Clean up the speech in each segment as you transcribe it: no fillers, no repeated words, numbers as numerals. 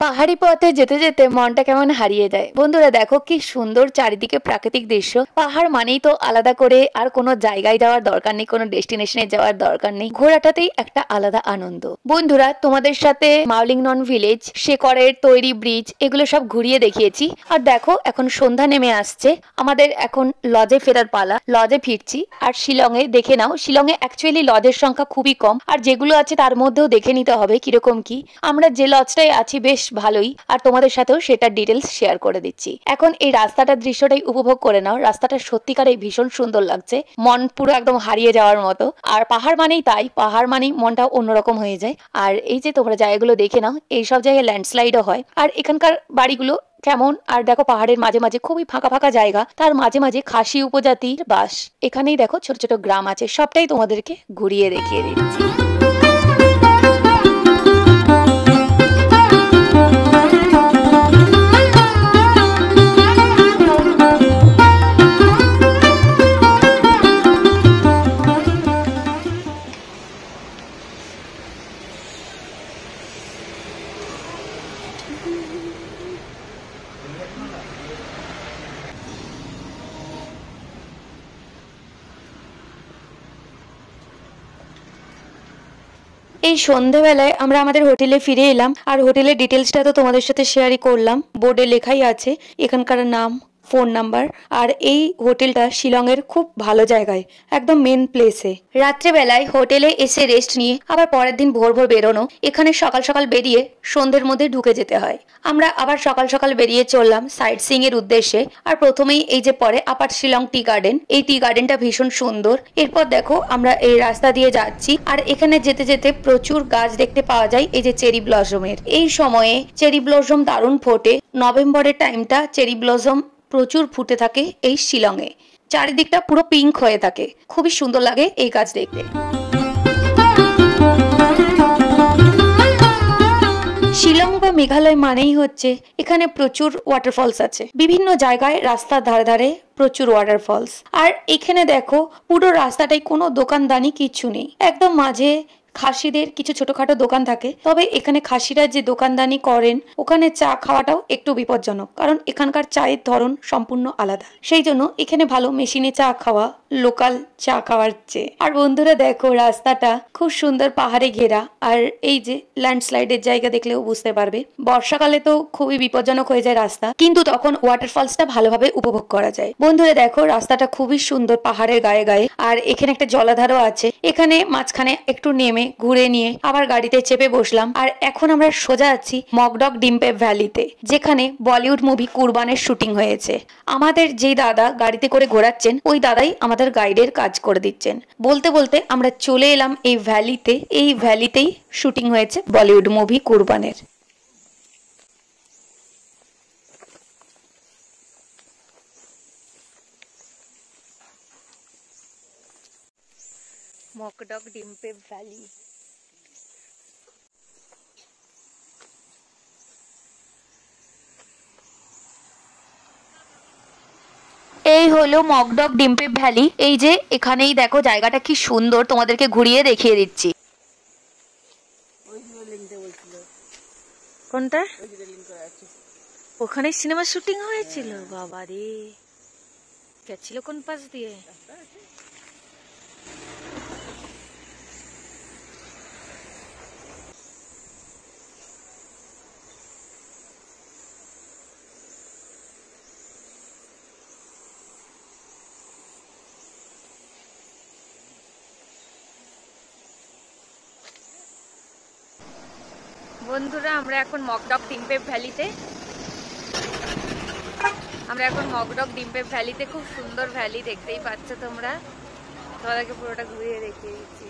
পাহাড়ি পথে যেতে যেতে মনটা কেমন হারিয়ে যায়। বন্ধুরা দেখো কি সুন্দর চারিদিকে প্রাকৃতিক দৃশ্য। পাহাড় মানেই তো আলাদা করে আর কোনো জায়গায় যাওয়ার দরকার নেই, কোনো ডেস্টিনেশনে যাওয়ার দরকার নেই, ঘোরাটাতেই একটা আলাদা আনন্দ। বন্ধুরা তোমাদের সাথে মাউলিংনন ভিলেজ, শেকড়ের তৈরি ব্রিজ এগুলো সব ঘুরিয়ে দেখিয়েছি। আর দেখো এখন সন্ধ্যা নেমে আসছে, আমাদের এখন লজে ফেরার পালা, লজে ফিরছি। আর শিলংয়ে দেখে নাও, শিলংয়ে অ্যাকচুয়ালি লজের সংখ্যা খুবই কম, আর যেগুলো আছে তার মধ্যেও দেখে নিতে হবে কিরকম কি। আমরা যে লজটাই আছি বেশ ভালোই, আর তোমাদের সাথেও সেটার ডিটেলস শেয়ার করে দিচ্ছি। এখন এই রাস্তাটার দৃশ্যটাই উপভোগ করে নাও। রাস্তাটা সত্যিকারেই ভীষণ সুন্দর লাগছে, মন পুরো একদম হারিয়ে যাওয়ার মতো। আর পাহাড় মানেই তাই, পাহাড় মানেই মনটা অন্যরকম হয়ে যায়। আর এই যে তোমরা জায়গাগুলো দেখে নাও, এইসব জায়গায় ল্যান্ডস্লাইডও হয়। আর এখানকার বাড়িগুলো কেমন, আর দেখো পাহাড়ের মাঝে মাঝে খুবই ফাঁকা ফাঁকা জায়গা, তার মাঝে মাঝে খাসি উপজাতির বাস। এখানেই দেখো ছোট ছোট গ্রাম আছে, সবটাই তোমাদেরকে ঘুরিয়ে দেখিয়ে দিচ্ছি। এই সন্ধ্যাবেলায় আমরা আমাদের হোটেলে ফিরে এলাম, আর হোটেলের ডিটেলসটা তো তোমাদের সাথে শেয়ারই করলাম। বোর্ডে লেখাই আছে এখানকার নাম, ফোন নাম্বার। আর এই হোটেলটা শিলংয়ের খুব ভালো জায়গায়, একদম মেন প্লেসে। রাত্রেবেলায় হোটেলে এসে রেস্ট নিয়ে আবার পরের দিন ভোর ভোর বেরোনো। এখানে সকাল সকাল বেরিয়ে সন্ধ্যের মধ্যে ঢুকে যেতে হয়। আমরা আবার সকাল সকাল বেরিয়ে চললাম সাইট সিইং এর উদ্দেশ্যে। আর প্রথমেই এই যে পরে আপার শিলং টি গার্ডেন, এই টি গার্ডেনটা ভীষণ সুন্দর। এরপর দেখো আমরা এই রাস্তা দিয়ে যাচ্ছি, আর এখানে যেতে যেতে প্রচুর গাছ দেখতে পাওয়া যায় এই যে চেরি ব্লসমের। এই সময়ে চেরি ব্লসম দারুণ ফোটে। নভেম্বরের টাইমটা চেরি ব্লসম প্রচুর ফুটে থাকে এই শিলংয়ে, চারিদিকটা পুরো পিঙ্ক হয়ে থাকে, খুবই সুন্দর লাগে এই গাছ দেখতে। শিলং বা মেঘালয় মানেই হচ্ছে এখানে প্রচুর ওয়াটারফলস আছে, বিভিন্ন জায়গায় রাস্তার ধারে ধারে প্রচুর ওয়াটারফলস। আর এখানে দেখো পুরো রাস্তাটাই কোনো দোকানদানি কিচ্ছু নেই, একদম মাঝে খাসিদের কিছু ছোটখাটো দোকান থাকে। তবে এখানে খাসিরা যে দোকানদানি করেন, ওখানে চা খাওয়াটাও একটু বিপজ্জনক, কারণ এখানকার চায়ের ধরন সম্পূর্ণ আলাদা। সেই জন্য এখানে ভালো মেশিনে চা খাওয়া, লোকাল চা খাওয়ার চেয়ে। আর বন্ধুরা দেখো রাস্তাটা খুব সুন্দর পাহাড়ে ঘেরা। আর এই যে ল্যান্ডস্লাইডের জায়গা দেখলেও বুঝতে পারবে, বর্ষাকালে তো খুবই বিপজ্জনক হয়ে যায় রাস্তা, কিন্তু তখন ওয়াটারফলসটা ভালোভাবে উপভোগ করা যায়। বন্ধুরা দেখো রাস্তাটা খুবই সুন্দর পাহাড়ের গায়ে গায়ে। আর এখানে একটা জলাধারও আছে, এখানে মাঝখানে একটু নেমে ঘুরে নিয়ে আবার গাড়িতে চেপে বসলাম। আর এখন আমরা সোজা আছি মকডক ডিম্পে ভ্যালিতে, যেখানে বলিউড মুভি কুরবানের শুটিং হয়েছে। আমাদের যেই দাদা গাড়িতে করে ঘোরাচ্ছেন, ওই দাদাই আমাদের গাইডের কাজ করে দিচ্ছেন। বলতে বলতে আমরা চলে এলাম এই ভ্যালিতে। এই ভ্যালিতেই শুটিং হয়েছে বলিউড মুভি কুরবানের। মকডক ডিম্পে ভ্যালি। এই হলো মকডক ডিম্পে ভ্যালি। এই যে এখানেই দেখো জায়গাটা কি সুন্দর, তোমাদেরকে ঘুরিয়ে দেখিয়ে দিচ্ছি। কোনটা? ওখানে সিনেমা শুটিং হয়েছিল। বাবা রে, গেছিল কোন পাশ দিয়ে? বন্ধুরা আমরা এখন মকডক ডিম্পে ভ্যালিতে, খুব সুন্দর ভ্যালি, দেখতেই পাচ্ছ তোমরা। তোমাদেরকে পুরোটা ঘুরিয়ে দেখিয়ে দিচ্ছি।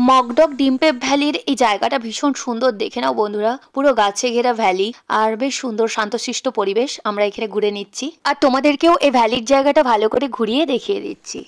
মকডক ডিম্পেপ ভ্যালির এই জায়গাটা ভীষণ সুন্দর, দেখে নাও বন্ধুরা। পুরো গাছে ঘেরা ভ্যালি আর বেশ সুন্দর শান্তশিষ্ট পরিবেশ। আমরা এখানে ঘুরে নিচ্ছি আর তোমাদেরকেও এই ভ্যালির জায়গাটা ভালো করে ঘুরিয়ে দেখিয়ে দিচ্ছি।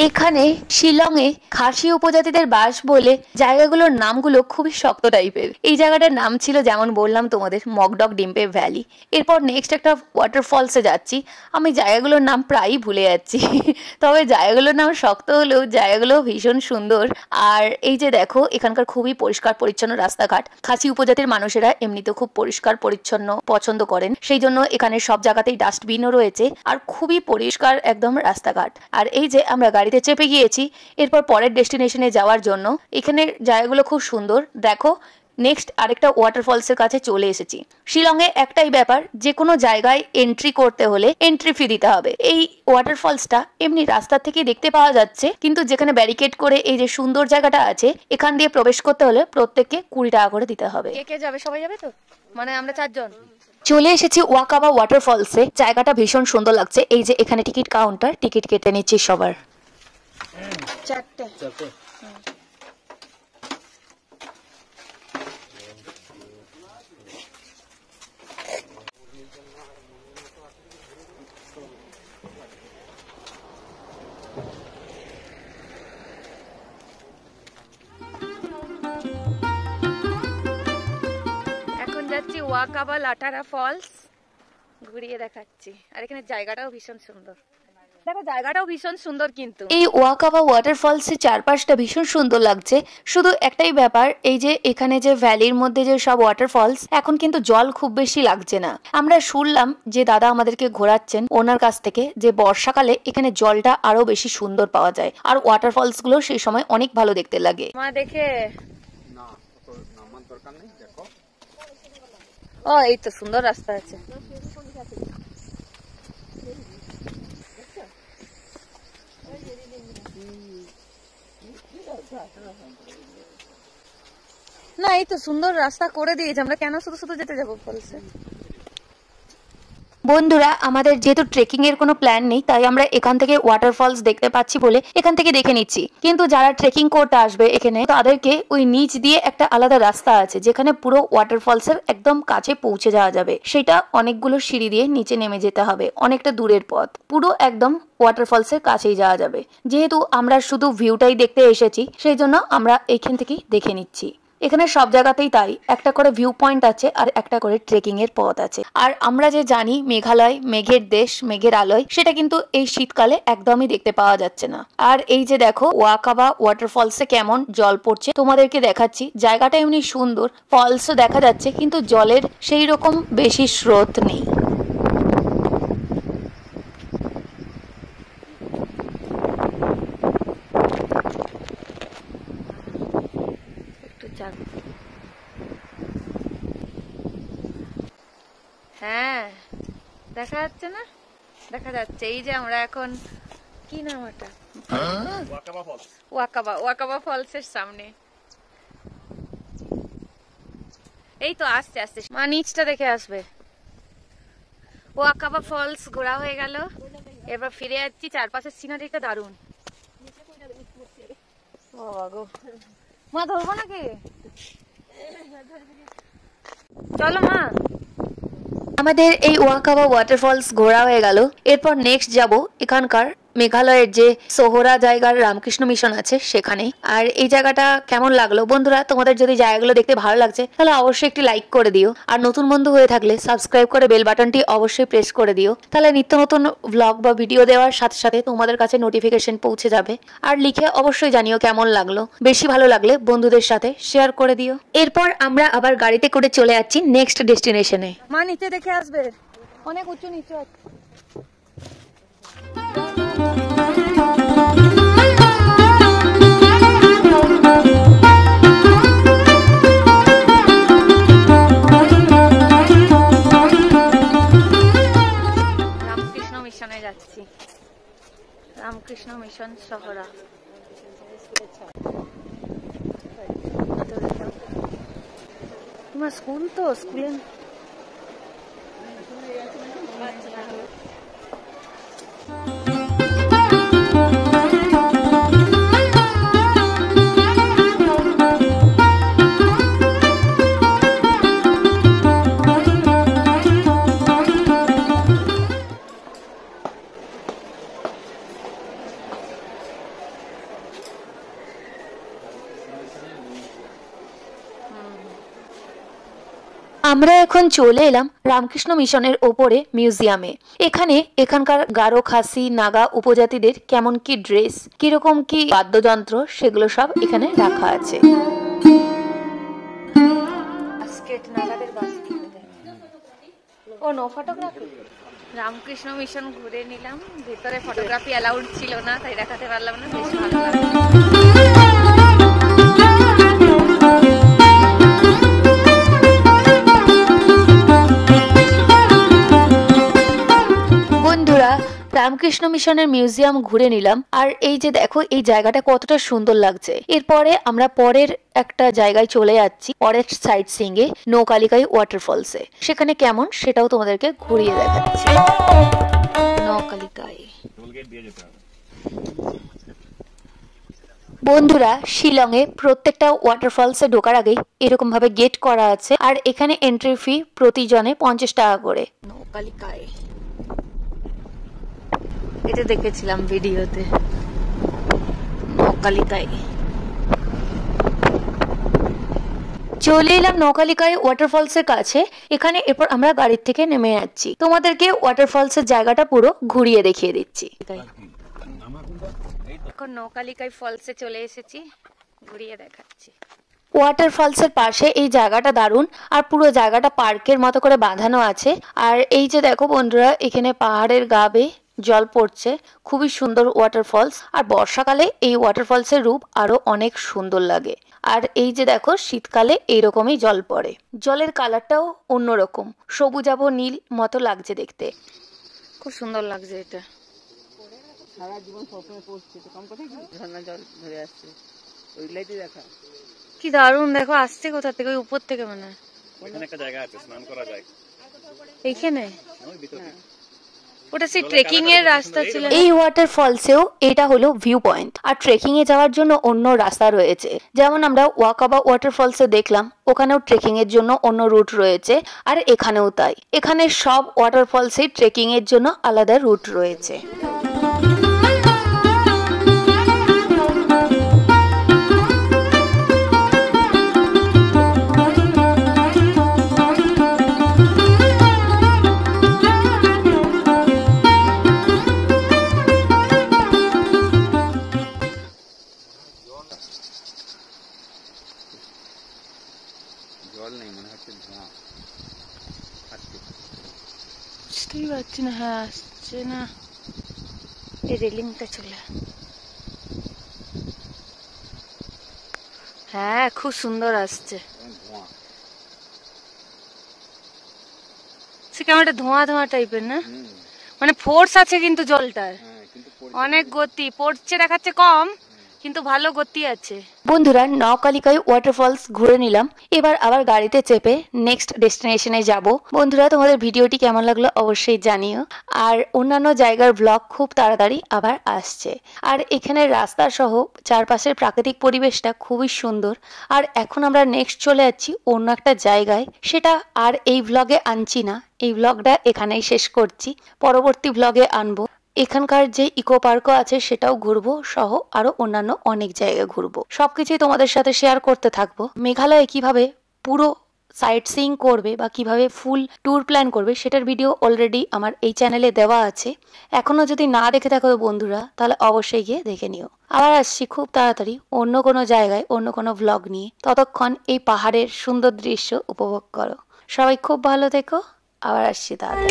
এখানে শিলংয়ে খাসি উপজাতিদের বাস বলে জায়গাগুলোর নামগুলো খুবই শক্ত টাইপের। এই জায়গাটার নাম ছিল, যেমন বললাম তোমাদের, মকডক ডিম্পেপ ভ্যালি। এরপর নেক্সট একটা ওয়াটারফলসে যাচ্ছি। আমি জায়গাগুলোর নাম প্রায়ই ভুলে যাচ্ছি, তবে জায়গাগুলোর নাম শক্ত হলেও জায়গাগুলো ভীষণ সুন্দর। আর এই যে দেখো, এখানকার খুবই পরিষ্কার পরিচ্ছন্ন রাস্তাঘাট। খাসি উপজাতির মানুষেরা এমনিতে খুব পরিষ্কার পরিচ্ছন্ন পছন্দ করেন, সেই জন্য এখানে সব জায়গাতেই ডাস্টবিনও রয়েছে আর খুবই পরিষ্কার একদম রাস্তাঘাট। আর এই যে আমরা গাড়িতে চেপে গিয়েছি এরপর পরের ডেস্টিনেশনে যাওয়ার জন্য। এখানে জায়গাগুলো খুব সুন্দর। দেখো, নেক্সট আরেকটা ওয়াটারফলসের কাছে চলে এসেছি। শিলংয়ে একটাই ব্যাপার, যে কোনো জায়গায় এন্ট্রি করতে হলে এন্ট্রি ফি দিতে হবে। এই ওয়াটারফলসটা এমনি রাস্তা থেকে দেখতে পাওয়া যাচ্ছে, কিন্তু যেখানে ব্যারিকেড করে এই যে সুন্দর জায়গাটা আছে, এখান দিয়ে প্রবেশ করতে হলে প্রত্যেককে 20 টাকা করে দিতে হবে। কে কে যাবে? সবাই যাবে তো? মানে আমরা 4 জন চলে এসেছি ওয়াকাবা ওয়াটারফলসে। জায়গাটা ভীষণ সুন্দর লাগছে। এই যে এখানে টিকিট কাউন্টার, টিকিট কেটে নিচ্ছি সবার। 4টে। এখন যাচ্ছি ওয়াকাবা লাটারা ফলস, ঘুরিয়ে দেখাচ্ছি। আর এখানে জায়গাটাও ভীষণ সুন্দর। দেখো, জায়গাটাও ভীষণ সুন্দর। কিন্তু এই ওয়াকাবা ওয়াটারফলসের চারপাশটা ভীষণ সুন্দর লাগছে। শুধু একটাই ব্যাপার, এই যে এখানে যে ভ্যালির মধ্যে যে সব ওয়াটারফলস, এখন কিন্তু জল খুব বেশি লাগছে না। আমরা শুনলাম যে দাদা আমাদেরকে ঘোরাচ্ছেন ওনার কাছ থেকে, যে বর্ষাকালে এখানে জলটা আরো বেশি সুন্দর পাওয়া যায় আর ওয়াটারফলস গুলো সেই সময় অনেক ভালো দেখতে লাগে। মা দেখে না, তো নামার দরকার নেই। দেখো, ও এই তো সুন্দর রাস্তা আছে। না, এই তো সুন্দর রাস্তা করে দিয়েছে, আমরা কেন শুধু শুধু যেতে যাবো ফলসে? বন্ধুরা, আমাদের যেহেতু ট্রেকিং এর কোনো প্ল্যান নেই, তাই আমরা এখান থেকে ওয়াটারফলস দেখতে পাচ্ছি বলে এখান থেকে দেখে নিচ্ছি। কিন্তু যারা ট্রেকিং করতে আসবে এখানে, তাদেরকে ওই নিচ দিয়ে একটা আলাদা রাস্তা আছে, যেখানে পুরো ওয়াটারফলসের একদম কাছে পৌঁছে যাওয়া যাবে। সেটা অনেকগুলো সিঁড়ি দিয়ে নিচে নেমে যেতে হবে, অনেকটা দূরের পথ। পুরো একদম ওয়াটারফলসের কাছেই যাওয়া যাবে। যেহেতু আমরা শুধু ভিউটাই দেখতে এসেছি, সেই জন্য আমরা এইখান থেকেই দেখে নিচ্ছি। এখানে সব জায়গাতেই তাই, একটা করে ভিউ পয়েন্ট আছে আর একটা করে ট্রেকিং এর পথ আছে। আর আমরা যে জানি মেঘালয় মেঘের দেশ, মেঘের আলোয়, সেটা কিন্তু এই শীতকালে একদমই দেখতে পাওয়া যাচ্ছে না। আর এই যে দেখো ওয়াকাবা ওয়াটারফলসে কেমন জল পড়ছে তোমাদেরকে দেখাচ্ছি। জায়গাটা এমনি সুন্দর, ফলসও দেখা যাচ্ছে, কিন্তু জলের সেই রকম বেশি স্রোত নেই। হ্যাঁ, দেখা যাচ্ছে না? দেখা যাচ্ছে। এই যে আমরা এখন, কি নাম এটা, ওয়াকাবা ফলসের সামনে। এই তো আস্তে আস্তে মা নিচটা দেখে আসবে। ওয়াকাবা ফলস ঘোরা হয়ে গেল, এবার ফিরে যাচ্ছি। চারপাশের সিনারিটা দারুণ। মা ধরবো নাকি? চলো মা। আমাদের এই ওয়াকাবা ওয়াটারফলস ঘোরা হয়ে গেল। এরপর নেক্সট যাব এখানকার মেঘালয়ের যে সোহরা জায়গার রামকৃষ্ণ মিশন আছে সেখানে। আর এই জায়গাটা কেমন লাগলো বন্ধুরা? তোমাদের যদি জায়গাগুলো দেখতে ভালো লাগছে তাহলে অবশ্যই একটি লাইক করে দিও। আর নতুন বন্ধু হয়ে থাকলে সাবস্ক্রাইব করে বেল বাটনটি অবশ্যই প্রেস করে দিও, তাহলে নিত্য নতুন ব্লগ বা ভিডিও দেওয়ার সাথে সাথে তোমাদের কাছে নোটিফিকেশন পৌঁছে যাবে। আর লিখে অবশ্যই জানিও কেমন লাগলো। বেশি ভালো লাগলে বন্ধুদের সাথে শেয়ার করে দিও। এরপর আমরা আবার গাড়িতে করে চলে যাচ্ছি নেক্সট ডেস্টিনেশনে। মা নিচে দেখে আসবে, অনেক উঁচু নিচু আছে। মিশন শহরা। তোমার স্কুল তো স্কুলে আমরা এখন চলে এলাম রামকৃষ্ণ মিশনের ওপরে মিউজিয়ামে। এখানকার গারো, খাসি, নাগা উপজাতিদের কেমন কি ড্রেস, কিরকম কি বাদ্যযন্ত্র, সেগুলো সব এখানে রাখা আছে। রামকৃষ্ণ মিশন ঘুরে নিলাম, ভেতরে ফটোগ্রাফি অ্যালাউড ছিল না, তাই দেখাতে পারলাম না। বেশ ভালো লাগলো। রামকৃষ্ণ মিশনের মিউজিয়াম ঘুরে নিলাম, আর এই যে দেখো এই জায়গাটা কতটা সুন্দর লাগছে। এরপরে আমরা পরের একটা জায়গায় চলে যাচ্ছি, পরের সাইট সিইং এ, নৌকালিকাই ওয়াটারফলসে। সেখানে কেমন সেটাও তোমাদেরকে ঘুরিয়ে দেখাচ্ছি। নৌকালিকাই বন্ধুরা, শিলংয়ে প্রত্যেকটা ওয়াটারফলসে ঢোকার আগেই এরকম ভাবে গেট করা আছে, আর এখানে এন্ট্রি ফি প্রতিজনে 50 টাকা করে। নৌকালিকাই এটা দেখেছিলাম ভিডিওতে। নৌকালিকাই চলে এলাম নৌকালিকাই ওয়াটারফলস এর কাছে। এরপর আমরা গাড়ির থেকে নেমে যাচ্ছি, তোমাদেরকে ওয়াটারফলস এর জায়গাটা পুরো ঘুরিয়ে দেখিয়ে দিচ্ছি। এখন নৌকালিকাই ফলসে চলে এসেছি, ঘুরিয়ে দেখাচ্ছি। ওয়াটারফলস এর পাশে এই জায়গাটা দারুণ, আর পুরো জায়গাটা পার্কের মতো করে বাঁধানো আছে। আর এই যে দেখো বন্ধুরা, এখানে পাহাড়ের গা বেয়ে জল পড়ছে, খুবই সুন্দর ওয়াটারফলস। আর বর্ষাকালে এই ওয়াটারফলস এর রূপ আরো অনেক সুন্দর লাগে। আর এই যে দেখো শীতকালে এইরকমই জল পড়ে, জলের কালারটাও অন্যরকম, সবুজাভ নীল মতো লাগছে দেখতে, খুব সুন্দর লাগছে। এটা সারা জীবন স্বপ্নে পড়ছে, তো কম কোথায় ঝর্ণা জল ধরে আসছে, ওইগুলাই দেখা কি দারুণ। দেখো আসছে কোথা থেকে, ওই উপর থেকে মনে হয়। ওইখানে একটা জায়গা আছে স্নান করা যায়, এইখানে ওই ভিতরে। ওটা সেই ট্রেকিং এর রাস্তা ছিল। এই ওয়াটারফলসেও এটা হলো ভিউ পয়েন্ট, আর ট্রেকিং এ যাওয়ার জন্য অন্য রাস্তা রয়েছে। যেমন আমরা ওয়াকাবা ওয়াটারফলসে দেখলাম, ওখানেও ট্রেকিং এর জন্য অন্য রুট রয়েছে, আর এখানেও তাই। এখানে সব ওয়াটারফলসে ট্রেকিং এর জন্য আলাদা রুট রয়েছে। বুঝতেই পারছি না, হ্যাঁ আসছে না, এই রেলিংটা চলে। হ্যাঁ খুব সুন্দর আসছে, সে কেমন একটা ধোঁয়া ধোঁয়া টাইপের না, মানে ফোর্স আছে কিন্তু জলটার, অনেক গতি পড়ছে, দেখাচ্ছে কম কিন্তু ভালো গতি আছে। বন্ধুরা, নৌকালিকাই ওয়াটারফলস ঘুরে নিলাম, এবার আবার গাড়িতে চেপে নেক্সট ডেস্টিনেশনে যাব। বন্ধুরা, তোমাদের ভিডিওটি কেমন লাগলো অবশ্যই জানিও, আর অন্যান্য জায়গার ব্লগ খুব তাড়াতাড়ি আবার আসছে। আর এখানে রাস্তা সহ চারপাশের প্রাকৃতিক পরিবেশটা খুবই সুন্দর। আর এখন আমরা নেক্সট চলে যাচ্ছি অন্য একটা জায়গায়, সেটা আর এই ব্লগে আনছি না, এই ব্লগটা এখানেই শেষ করছি, পরবর্তী ব্লগে আনবো। এখানকার যে ইকো পার্কও আছে সেটাও ঘুরবো, সহ আরো অন্যান্য অনেক জায়গা ঘুরবো, সবকিছুই তোমাদের সাথে শেয়ার করতে থাকবো। মেঘালয়ে কিভাবে পুরো সাইট সিইং করবে বা কিভাবে ফুল ট্যুর প্ল্যান করবে সেটার ভিডিও অলরেডি আমার এই চ্যানেলে দেওয়া আছে। এখনো যদি না দেখে থাকো বন্ধুরা, তাহলে অবশ্যই গিয়ে দেখে নিও। আবার আসছি খুব তাড়াতাড়ি অন্য কোনো জায়গায় অন্য কোনো ব্লগ নিয়ে। ততক্ষণ এই পাহাড়ের সুন্দর দৃশ্য উপভোগ করো। সবাই খুব ভালো থেকো, আবার আসছি তাড়াতাড়ি।